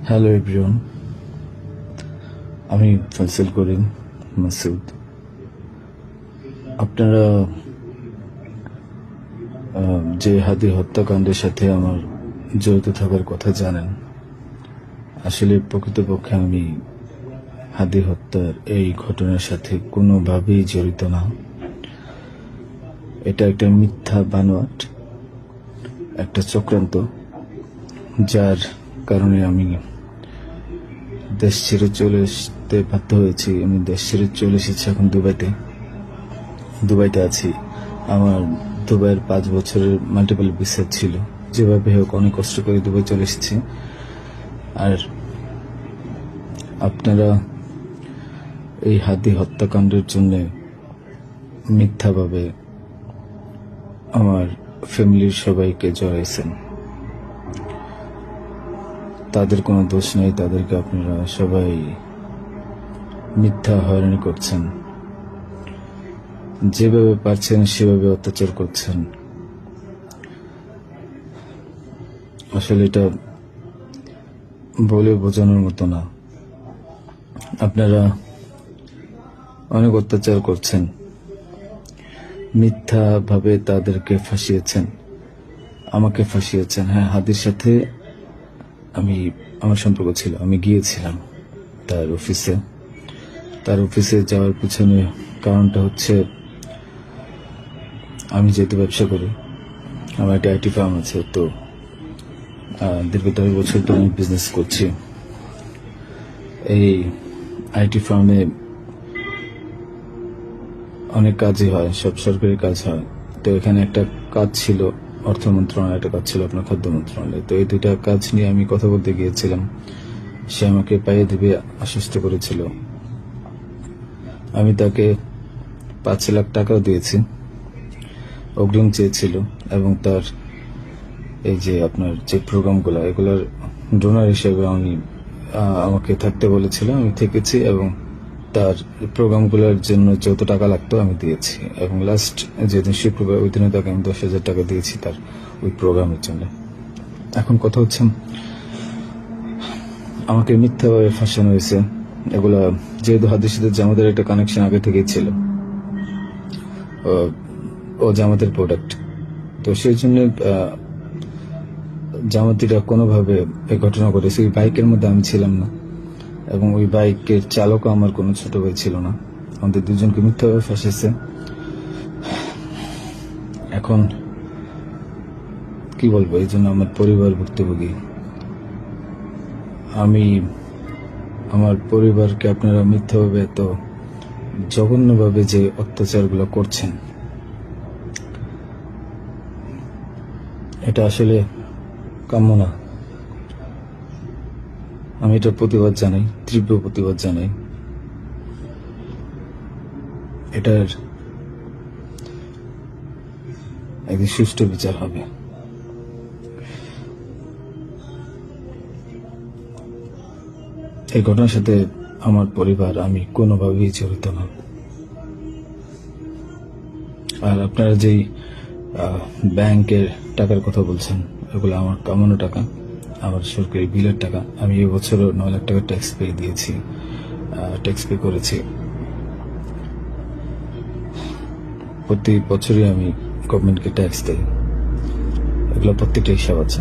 Hello everyone, আমি ফয়সাল করিম মাসুদ। আপনারা যে হাদি হত্যাকাণ্ডের সাথে আমার জড়িত থাকার কথা জানেন। আসলে প্রকৃতপক্ষে আমি হাদি হত্যার এই ঘটনার সাথে কোনোভাবেই জড়িত না। এটা একটা মিথ্যা বানোয়াট, একটা চক্রান্ত, যার কারণে আমি দেশ ছেড়ে চলে আসতে বাধ্য হয়েছি। আমি দেশ ছেড়ে চলে এসেছি এখন দুবাইতে আছি। আমার দুবাইয়ের 5 বছরের মাল্টিপল ভিসা ছিল। যেভাবে হোক অনেক কষ্ট করে দুবাই চলে এসেছি। আর আপনারা এই হাদি হত্যাকাণ্ডের জন্য মিথ্যাভাবে আমার ফ্যামিলির সবাইকে জড়াইছেন। তাদের কোনো দোষ নেই, তাদেরকে আপনারা সবাই মিথ্যা হয়রানি করছেন। যেভাবে পারছেন সেভাবে অত্যাচার করছেন। আসলে এটা বলে বোঝানোর মতো না। আপনারা অনেক অত্যাচার করছেন, মিথ্যাভাবে তাদেরকে ফাঁসিয়েছেন, আমাকে ফাঁসিয়েছেন। হ্যাঁ, হাদির সাথে আমার সম্পর্ক ছিল। আমি গিয়েছিলাম তার অফিসে যাওয়ার পিছনে কারণটা হচ্ছে, আমি যেহেতু ব্যবসা করি, আমার একটা আইটি ফার্ম আছে। তো দীর্ঘ 10 বছর ধরে আমি বিজনেস করছি। এই আইটি ফার্মে অনেক কাজই হয়, সব সরকারি কাজ হয়। তো এখানে একটা কাজ ছিল অর্থ মন্ত্রণালয়, একটা কাজ ছিল আপনার খাদ্য মন্ত্রণালয়। তো এই দুইটা কাজ নিয়ে আমি কথা বলতে গিয়েছিলাম। সে আমাকে পাইয়ে দিবে আশ্বস্ত করেছিল। আমি তাকে 5 লাখ টাকাও দিয়েছি, অগ্রিম চেয়েছিল। এবং তার এই যে আপনার যে প্রোগ্রামগুলো, এগুলোর ডোনার হিসেবে আমাকে থাকতে বলেছিল। আমি থেকেছি এবং তার প্রোগ্রামগুলোর জন্য যত টাকা লাগতো আমি দিয়েছি। এবং লাস্ট যেদিন শুক্রবার, ওই দিনে তাকে আমি 10,000 টাকা দিয়েছি তার ওই প্রোগ্রামের জন্য। এখন কথা হচ্ছে, আমাকে মিথ্যাভাবে ফাঁসানো হয়েছে। এগুলা যেহেতু হাদির সাথে জামাতের একটা কানেকশন আগে থেকেই ছিল, ও জামাতের প্রোডাক্ট, তো সেই জন্য জামাতিরা কোনোভাবে এই ঘটনা ঘটেছে। ওই বাইকের মধ্যে আমি ছিলাম না, এবং ওই বাইকের চালকও আমার কোনো ছোট ভাই ছিল না। আমাদের দুজনকে মিথ্যাভাবে ফাঁসিয়েছে। এখন কি বলবো, এই জন্য আমার পরিবার ভুক্তভোগী। আমি আমার পরিবারকে আপনারা মিথ্যাভাবে এত জঘন্যভাবে যে অত্যাচারগুলো করছেন, এটা আসলে কাম্য না। আমি এটার প্রতিবাদ জানাই, তীব্র প্রতিবাদ জানাই। এটার একদিন সুষ্ঠু বিচার হবে। এই ঘটনার সাথে আমার পরিবার, আমি কোনোভাবেই জড়িত না। আর আপনারা যেই ব্যাংকের টাকার কথা বলছেন, এগুলো আমার কামানো টাকা, আমার সরকারি বিলের টাকা। আমি এবছরও 9 লাখ টাকা ট্যাক্স পে করেছি। প্রতি বছরই আমি গভর্নমেন্টকে ট্যাক্স দিই। এগুলো প্রত্যেকটা হিসাব আছে।